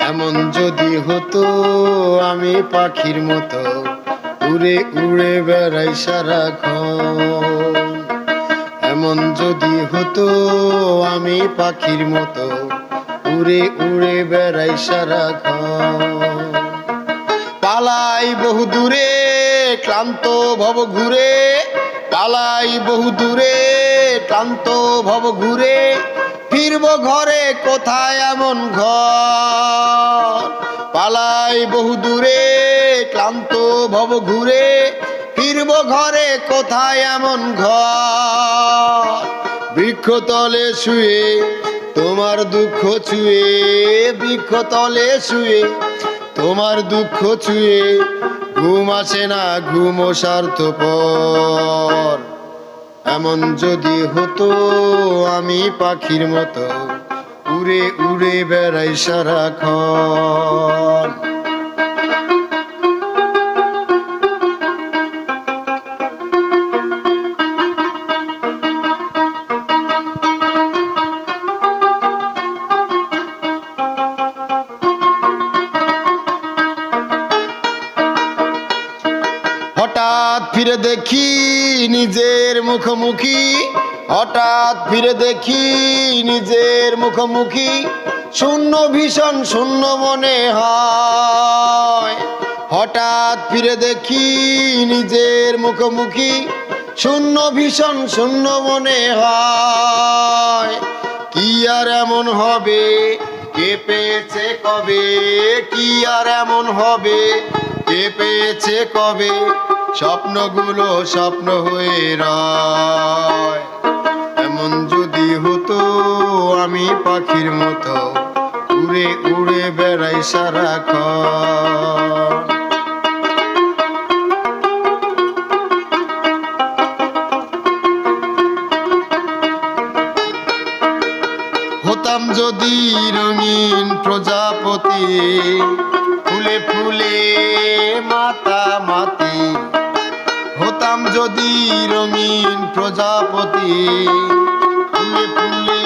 এমন যদি হতো আমি পাখির মতো উড়ে উড়ে বেড়াই সারাক্ষণ। এমন যদি হতো আমি পাখির মতো উড়ে উড়ে বেড়াই সারাক্ষণ। পালাই বহু দূরে ক্লান্ত ভব ঘুরে, পালাই বহু দূরে ক্লান্ত ভব ঘুরে, ফিরব ঘরে কোথায় এমন ঘর। পালাই বহু দূরে ক্লান্ত ভব ঘুরে, ফিরব ঘরে কোথায় এমন ঘর। বৃক্ষতলে শুয়ে তোমার দুঃখ ছুঁয়ে, বৃক্ষতলে শুয়ে তোমার দুঃখ ছুঁয়ে, ঘুম আসে না ঘুম স্বার্থপর। এমন যদি হতো আমি পাখির মতো উড়ে উড়ে বেড়াই সারাক্ষণ। হঠাৎ ফিরে দেখি নিজের মুখোমুখি, হঠাৎ ফিরে দেখি নিজের মুখোমুখি, শূন্য ভীষণ শূন্য মনে হয়। হঠাৎ ফিরে দেখি নিজের মুখোমুখি, শূন্য ভীষণ শূন্য মনে হয়। কি আর এমন হবে কে পেয়েছে কবে, কি আর এমন হবে কে পেয়েছে কবে, স্বপ্নগুলো স্বপ্ন হয়ে রয়। এমন যদি হতো আমি পাখির মতো উড়ে উড়ে বেড়াই সারাক্ষণ। হতাম যদি রঙিন প্রজাপতি, ফুলে ফুলে মাতামাতি, হতাম যদি রঙিন প্রজাপতি, ফুলে ফুলে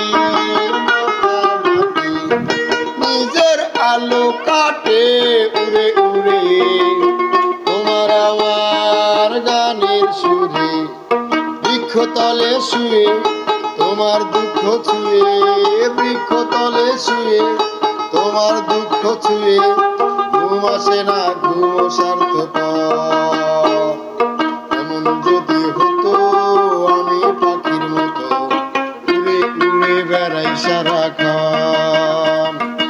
মাতামাতি, নিজের আলো কাটে উড়ে উড়ে তোমার আমার গানের সুরে, বৃক্ষতলে শুয়ে তোমার দুঃখ ছুঁয়ে, বৃক্ষতলে শুয়ে তোমার দুঃখ ছুঁয়ে, ঘুম আসে না ঘুম স্বার্থপর।